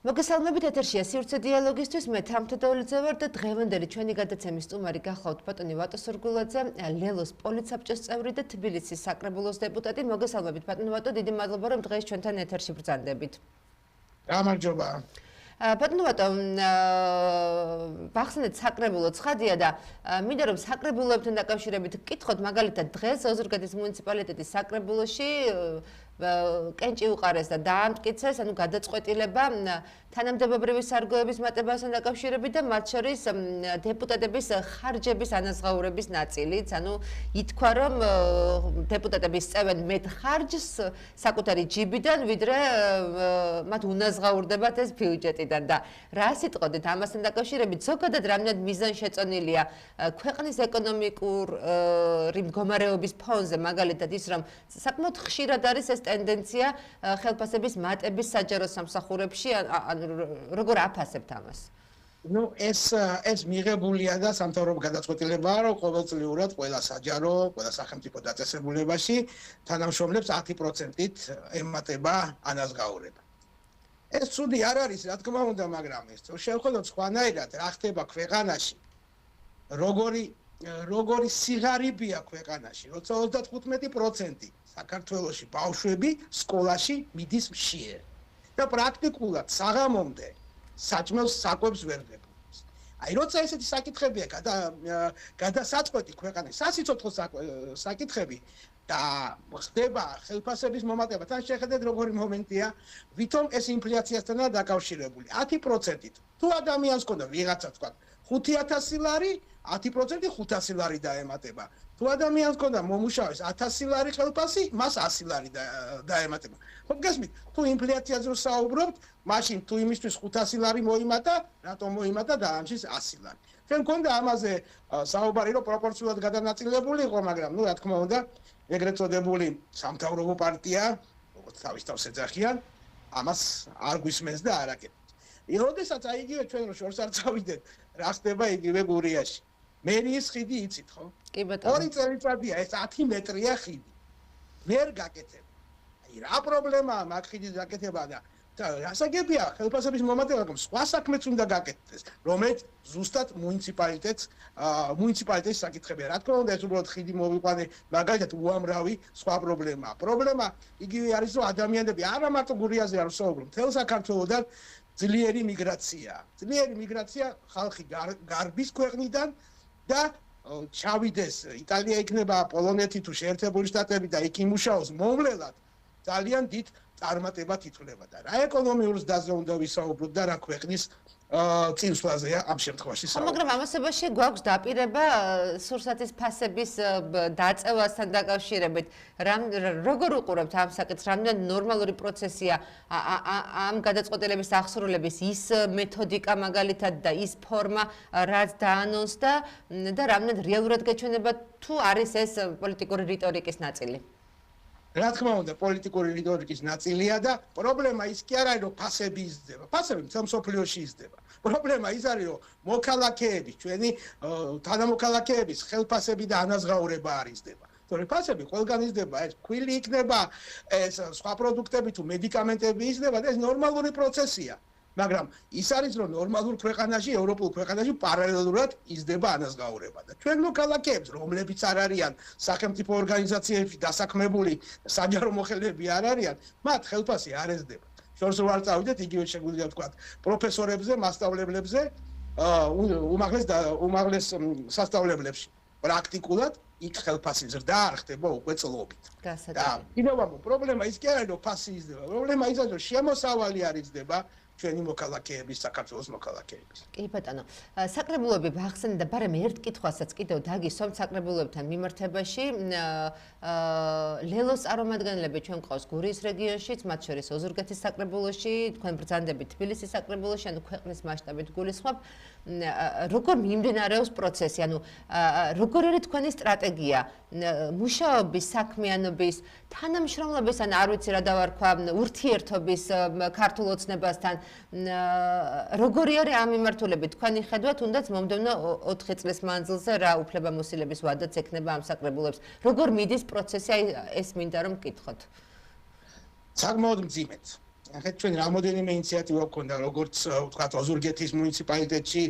მოგესალმებით ეთერშია სივრცე დიალოგისთვის მე თამთოდოლიძე ვარ და დღევანდელი ჩვენი გადაცემის სტუმარი გახლავთ ბატონი ვატო სურგულაძე, ლელოს პოლიცსაბჭოს წევრი და თბილისის საკრებულოს დეპუტატი. მოგესალმებით ბატონი ვატო, დიდი მადლობა რომ დღეს ჩვენთან ეთერში ბრძანდებით. გამარჯობა. ბატონი ვატო, ბახსენეთ საკრებულო ცხადია და მინდა რომ საკრებულოებთან დაკავშირებით გკითხოთ, მაგალითად დღეს ოზურგეთის მუნიციპალიტეტის საკრებულოში კენჭი უყარეს და დაამტკიცეს, ანუ გადაწყვეტილება თანამდებობრივი სარგოების მატებასთან დაკავშირებით და მათ შორის დეპუტატების ხარჯების ანაზღაურების ნაწილიც, ანუ ითქვა რომ დეპუტატები სწევენ მეტ ხარჯს საკუთარი ჯიბიდან, ვიდრე მათ უნაზღაურდებათ ეს ბიუჯეტიდან და რა სიტყოდით ამასთან დაკავშირებით ზოგადად რამდენად მიზანშეწონილია ქვეყნის ეკონომიკური მდგომარეობის ფონზე, მაგალითად ის რომ საკმაოდ ხშირად არის ეს ტენდენცია ხელფასების მატების საჯარო სამსახურებში, როგორ აფასებთ ამას? ეს მიღებულია და სამთავრობო გადაწყვეტილებაა, რომ ყოველწლიურად ყველა საჯარო, ყველა სახელმწიფო დაწესებულებაში თანამშრომლებს 10%-ით ემატება ანაზღაურება. ეს ცუდი არ არის, რა თქმა უნდა, მაგრამ ეს შევხედოთ სხვანაირად, რა ხდება ქვეყანაში. როგორი სიღარიბეა ქვეყანაში, როცა 35% საქართველოში ბავშვები სკოლაში მიდის მშიერ და პრაქტიკულად საღამომდე საჭმელს საკვებს ვერ დებულობს. აი როცა ესეთი საკითხებია გადასაწყვეტი ქვეყანის სასიცოცხლო საკითხები და ხდება ხელფასების მომატება, თან შეხედეთ როგორი მომენტია, ვითომ ეს ინფლაციასთანაა დაკავშირებული. 10%-ით თუ ადამიანს ქონდა ვიღაცა თქვა 5000 ლარი, 10% 500 ლარი დაემატება. თუ ადამიანს ქონდა მომუშავეს 1000 ლარი ხელფასი, მას 100 ლარი დაემატება. ხო გესმით, თუ ინფლაციაზე ვსაუბრობთ, მაშინ თუ იმისთვის 500 ლარი მოიმატა, რატომ მოიმატა და ამის 100 ლარი. ჩვენ ქონდა ამაზე საუბარი, რომ პროპორციულად გადანაწილებული იყო, მაგრამ რა თქმა უნდა, ეგრეთ წოდებული სამთავრობო პარტია, როგორც თავის თავს ეძახიან, ამას არ გვისმენს და არ აკეთებს. როდესაც აი იგივე ჩვენ რო შორს არ წავიდეთ, რა ხდება იგივე გურიაში. მერიის ხიდი იცით ხო? კი ბატონო. 2 წელიწადია ეს 10 მეტრია ხიდი. ვერ გაკეთებ. აი რა პრობლემაა მაგ ხიდის გაკეთება და რასაგებია ხელფასების მომატება, რომ სხვა საქმეც უნდა გაკეთდეს, რომელიც ზუსტად მუნიციპალიტეტის საკითხებია. რა თქმა უნდა, ეს უბრალოდ ხიდი მოვიყვანე, მაგალითად უამრავი სხვა პრობლემაა. პრობლემა იგივე არის, რომ ადამიანები არა მარტო გურიაზე არ ვსაუბრობ, მთელ საქართველოდან ძლიერი მიგრაცია. ძლიერი მიგრაცია ხალხი გარბის ქვეყნიდან და ჩავიდეს იტალია იქნება პოლონეთი თუ შეერთებული შტატები და იქ იმუშაოს მომლელად ძალიან დიდ წარმატებად ითვლება და რა ეკონომიურ ზრდაზე უნდა ვისაუბროთ და რა ქვეყნის წინსვლაზეა ამ შემთხვევაში საუბარი. მაგრამ ამასობაში გვაქვს დაპირება სურსათის ფასების დაწევასთან დაკავშირებით. როგორ უყურებთ ამ საკითხს? რამდენად ნორმალური პროცესია ამ გადაწყვეტილების აღსრულების ის მეთოდიკა მაგალითად და ის ფორმა, რაც დაანონსდა და რამდენად რეალურად გეჩვენება თუ არის ეს პოლიტიკური რიტორიკის ნაწილი? რა თქმა უნდა, პოლიტიკური რიტორიკის ნაწილია და პრობლემა ის კი არ არის, რომ ფასები იზრდება. ფასები მთელ მსოფლიოში იზრდება. პრობლემა ის არის, რომ მოქალაქეების, ჩვენი თანამოქალაქეების ხელფასები და ანაზღაურება არ იზრდება. თორე ფასები ყველგან იზრდება, ეს ქვილი იქნება, ეს სხვა პროდუქტები თუ მედიკამენტები იზრდება და ეს ნორმალური პროცესია. მაგრამ ის არის, რომ ნორმალურ ქვეყანაში, ევროპულ ქვეყანაში პარალელურად იზრდება ანაზღაურება და ჩვენ მოქალაქეებს, რომლებიც არ არიან სახელმწიფო ორგანიზაციებში დასაქმებული საჯარო მოხელეები არ არიან, მათ ხელფასი არ ეზრდება. შორს ვარ წავიდეთ, იგივე შეგვიძლია ვთქვა, პროფესორებზე, მასწავლებლებზე, უმაღლეს სასწავლებლებში. პრაქტიკულად იქ ხელფასი ზრდა არ ხდება უკვე წლობით. და კიდევ ვამბობ, პრობლემა ის კი არ არის, რომ ფასი იზრდება. პრობლემა ის არის, რომ შემოსავალი არ იზრდება. ჩვენი მოქალაქეების, საქართველოს მოქალაქეების. კი ბატონო, საკრებულოები ბახსენდა, ბარემ ერთ კითხვასაც კიდევ დაგისვამთ საკრებულოებთან მიმართებაში. ლელოს წარმომადგენლები ჩვენ ყავს გურიის რეგიონშიც, მათ შორის ოზურგეთის საკრებულოში, თქვენ ბრძანდებით თბილისის საკრებულოში, ანუ ქვეყნის მასშტაბით გულისხმობ. როგორ მიმდინარეობს პროცესი, ანუ როგორი არის თქვენი სტრატეგია მუშაობის, საქმიანობის, თანამშრომლობის, ან არ ვიცი რა დავარქვა, ურთიერთობის ქართულ ოცნებასთან, როგორი არის ამ მიმართულებით თქვენი ხედვა, თუნდაც მომდევნო 4 წლის მანძილზე რა უფლებამოსილების ვადაც ექნება ამ საკრებულოებს. როგორ მიდის პროცესი, ეს მინდა რომ გკითხოთ. საკმაოდ მძიმედ. ახლა ჩვენ რამოდენიმე ინიციატივა გვქონდა, როგორც ვთქვათ, ოზურგეთის მუნიციპალიტეტში,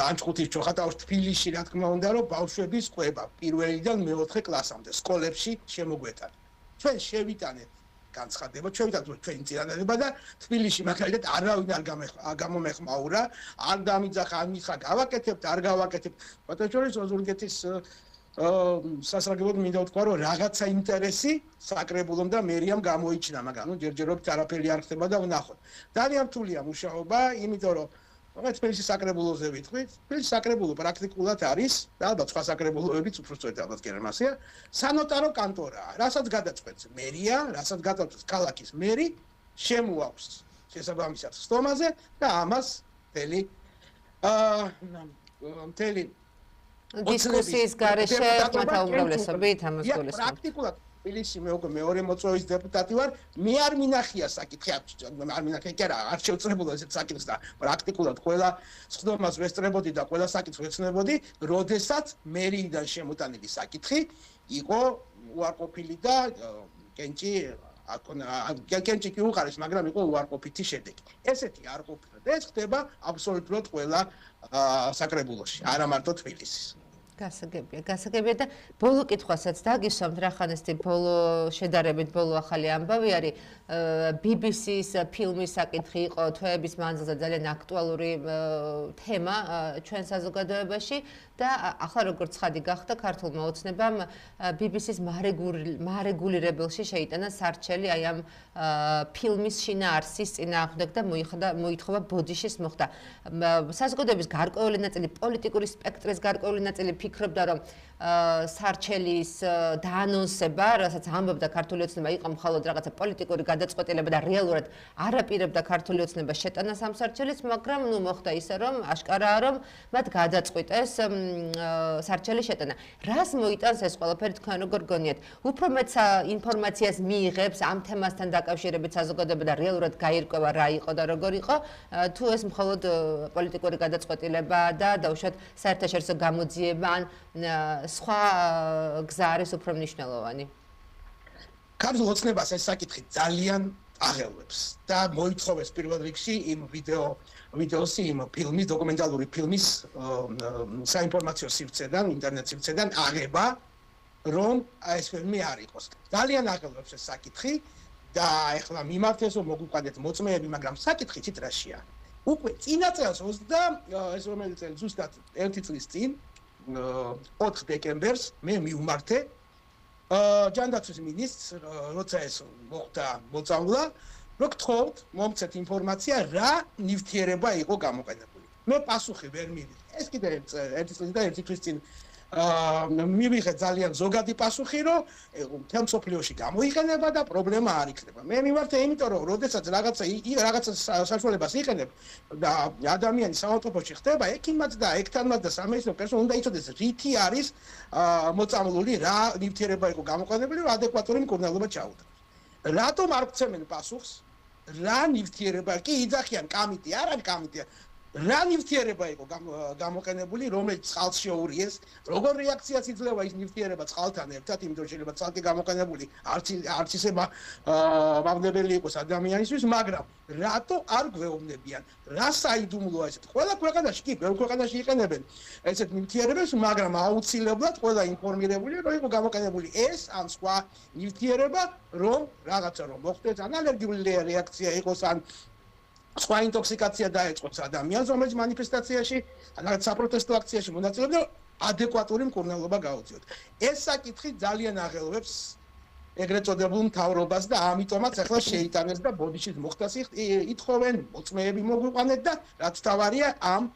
ლანჩხუთის, ჩოხატაურის, თბილისში, რა თქმა უნდა, რომ ბავშვების ყובה პირველიდან მეოთხე კლასამდე სკოლებში შემოგვეთან. ჩვენ შევიტანეთ განცხადება, ჩვენი წინადადება და თბილისში მაგალითად არავინ არ გამომეხმაურა, არ დამიძახა, არ მითხრა გავაკეთებთ, არ გავაკეთებთ. ბატონო შორის ოზურგეთის სასარგებლოდ მინდა ვთქვა, რომ რაღაცა ინტერესი საკრებულომ და მერიამ გამოიჩინა, მაგრამ ჯერჯერობით არაფერი არ ხდება და ვნახოთ. ძალიან რთულია მუშაობა, იმიტომ რომ თბილისის საკრებულოზე ვიტყვით, თბილისის საკრებულო პრაქტიკულად არის და ალბათ სხვა საკრებულოებიც უფრო სწორედ ალბათ კი არ მასია, სანოტარო კანტორაა, რასაც გადაწყვეტს მერია, რასაც გადაწყვეტს ქალაქის მერი, შემოაქვს შესაბამისად სტომაზე და ამას მთელი დისკუსიის გარეშე ხმათა უმრავლესობით ამას გულისხმობთ. პრაქტიკულად თბილისში მე უკვე მეორე მოწვევის დეპუტატი ვარ, მე არ მინახია საკითხი, არ მინახია კი არა, არ შევწრებულა ესეთ საკითხს და პრაქტიკულად ყველა სხდომას ვესწრებოდი და ყველა საკითხს ვეცნობოდი, როდესაც მერიიდან შემოტანილი საკითხი იყო უარყოფილი და კენჭი კი უყარეს, მაგრამ იყო უარყოფითი შედეგი. ესეთი არ ყოფილა და ეს ხდება აბსოლუტურად ყველა საკრებულოში, არა მარტო თბილისის. გასაგებია და ბოლო კითხვასაც დაგისვამთ, რახან ეს ბოლო შედარებით ბოლო ახალი ამბავი არის BBC-ის ფილმის საკითხი იყო თვეების მანძილზე ძალიან აქტუალური თემა ჩვენ საზოგადოებაში და ახლა როგორც ცხადი გახდა ქართულმა ოცნებამ BBC-ის მარეგულირებელში შეიტანა სარჩელი აი ამ ფილმის შინაარსის წინააღმდეგ და მოითხოვა ბოდიშის მოხდა. საზოგადოების გარკვეული ნაწილი, პოლიტიკური სპექტრის გარკვეული ნაწილი ფიქრობდა, რომ სარჩელის დაანონსება, რასაც ამბობდა ქართული ოცნება, იყო მხოლოდ რაღაცა პოლიტიკური გადაწყვეტილება და რეალურად არ აპირებდა ქართული ოცნება შეტანას ამ სარჩელის, მაგრამ მოხდა ისე, რომ აშკარაა, რომ მათ გადაწყვიტეს სარჩელის შეტანა. რას მოიტანს ეს ყველაფერი თქვენ როგორ გონიათ? უფრო მეტ ინფორმაციას მიიღებს ამ თემასთან დაკავშირებით საზოგადოება და რეალურად გაირკვევა რა იყო და როგორ იყო, თუ ეს მხოლოდ პოლიტიკური გადაწყვეტილება და დაუშვათ საერთაშორისო გამოძიება ან სხვა გზა არის უფრო მნიშვნელოვანი. ქართულ ოცნებას ეს საკითხი ძალიან აღელვებს და მოითხოვეს პირველ რიგში იმ ვიდეოსი, იმ ფილმის, დოკუმენტალური ფილმის საინფორმაციო სივრცედან, ინტერნეტ სივრცედან აღება, რომ ეს ფილმი არ იყოს. ძალიან აღელვებს ეს საკითხი და ეხლა მიმართეს რომ მოგვიყვანეთ მოწმეები, მაგრამ საკითხი ციტრაშია. უკვე წინა წელს ეს რომელი წელი ზუსტად 1 წლის წინ 4 დეკემბერს მე მივმართე ჯანდაცვის მინისტრს, როცა ეს მოხდა მოწამვლა, რომ გთხოვთ მომცეთ ინფორმაცია რა ნივთიერება იყო გამოყენებული. მე პასუხი ვერ მივიღე. ეს კიდე 1 წელი და 1 თვის წინ მივიღე ძალიან ზოგადი პასუხი, რომ მთელ მსოფლიოში გამოიყენება და პრობლემა არ იქნება. მე მივმართე იმიტომ, რომ როდესაც რაღაცა საშუალებას იყენებ და ადამიანი საავადმყოფოში ხდება, ექიმად და ექთანმად და სამედიცინო პერსონალს უნდა იცოდეს რითი არის მოწამლული, რა ნივთიერება იყო გამოყენებული, რომ ადეკვატური მკურნალობა ჩაუტაროს. რატომ არ გცემენ პასუხს? რა ნივთიერება კი იძახიან კამიტი, არ არის კამიტი. რა ნივთიერება იყო გამოყენებული, რომელიც წყალს შეურიეს, როგორ რეაქციას იძლევა ის ნივთიერება წყალთან ერთად, იმიტომ შეიძლება ცალკე გამოყენებული არც ისე მავნებელი იყოს ადამიანისთვის, მაგრამ რატო არ გვეუბნებიან? რა საიდუმლოა ესეთ? ყველა ქვეყანაში კი, ბევრ ქვეყანაში იყენებენ ესეთ ნივთიერებებს, მაგრამ აუცილებლად ყველა ინფორმირებულია, რომ იყო გამოყენებული ეს ან სხვა ნივთიერება, რომ რაღაცა რომ მოხდეს, ან ალერგიული რეაქცია იყოს, ან სხვა ინტოქსიკაცია დაეწყოს ადამიანს, რომელიც მანიფესტაციაში, ან საპროტესტო აქციაში მონაწილეობდა, ადეკვატური მკურნალობა გაუწიოთ. ეს საკითხი ძალიან აღელვებს ეგრეთ წოდებულ მთავრობას და ამიტომაც ახლა შეიტანეს და ბოდიშის მოხდას ითხოვენ, მოწმეები მოგვიყვანეთ და რაც თავარია ამ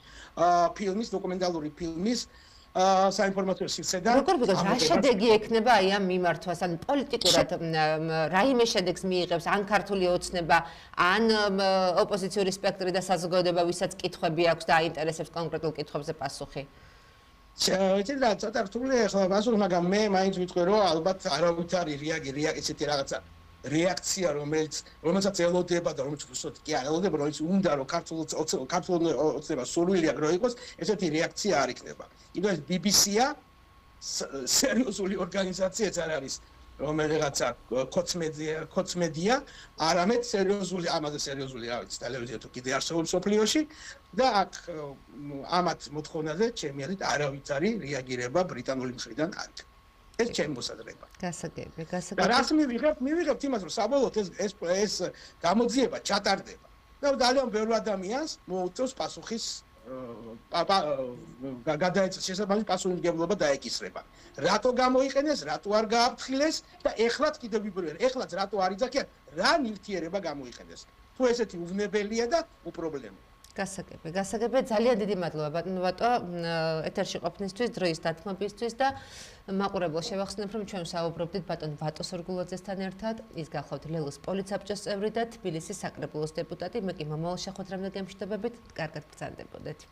ფილმის, დოკუმენტალური ფილმის საინფორმაციო სივრცედან. როგორ ვიგოთ, რა შედეგი ექნება აი ამ მიმართვას, ან პოლიტიკურად რაიმე შედეგს მიიღებს ან ქართული ოცნება, ან ოპოზიციური სპექტრი და საზოგადოება, ვისაც კითხვები აქვს და აინტერესებს კონკრეტულ კითხვებზე პასუხი? შეიძლება რა ცოტა რთულია ახლა პასუხი, მაგრამ მე მაინც ვიტყვი, რომ ალბათ არავითარი ესეთი რაღაცა რეაქცია, რომელსაც ელოდება და რომელიც უბრალოდ კი არ ელოდება, რომელიც უნდა რომ ქართულ ოცნება სურვილი აქვს რომ იყოს, ესეთი რეაქცია არ იქნება. იმიტომ ეს BBC-ა სერიოზული ორგანიზაციაც არ არის. რომელიღაცა კოცმედია, არამედ სერიოზული, ამაზე სერიოზული რა ვიცი, ტელევიზია თუ კიდე არსებობს სოფლიოში და აქ ამათ მოთხოვნაზე ჩემი აზრით არავითარი რეაგირება ბრიტანული მხრიდან არ იქნება. ეს ჩემი მოსაზრება. გასაგები. და რას მივიღებთ იმას, რომ საბოლოოდ ეს გამოძიება ჩატარდება. და ძალიან ბევრ ადამიანს მოუწევს პასუხის გადაეცეს შესაბამისი პასუხისმგებლობა დაეკისრება. რატო გამოიყენეს, რატო არ გააფრთხილეს და ეხლაც კიდევ ვიბრძოლ, ეხლაც რატო არ იძახიან, რა ნივთიერება გამოიყენეს. თუ ესეთი უვნებელია და უპრობლემოა. გასაგები, ძალიან დიდი მადლობა ბატონო ბატო, ეთერში ყოფნისთვის, დროის დათმობისთვის და მაყურებელს შევახსენებ, რომ ჩვენ საუბრობდით ბატონ ვატო სორგულაძესთან ერთად, ის გახლავთ ლელოს პოლიცაბჭოს წევრი და თბილისის საკრებულოს დეპუტატი, მე კი მომავალ შეხვედრამდე გემშვიდობებით, კარგად ბრძანდებოდეთ.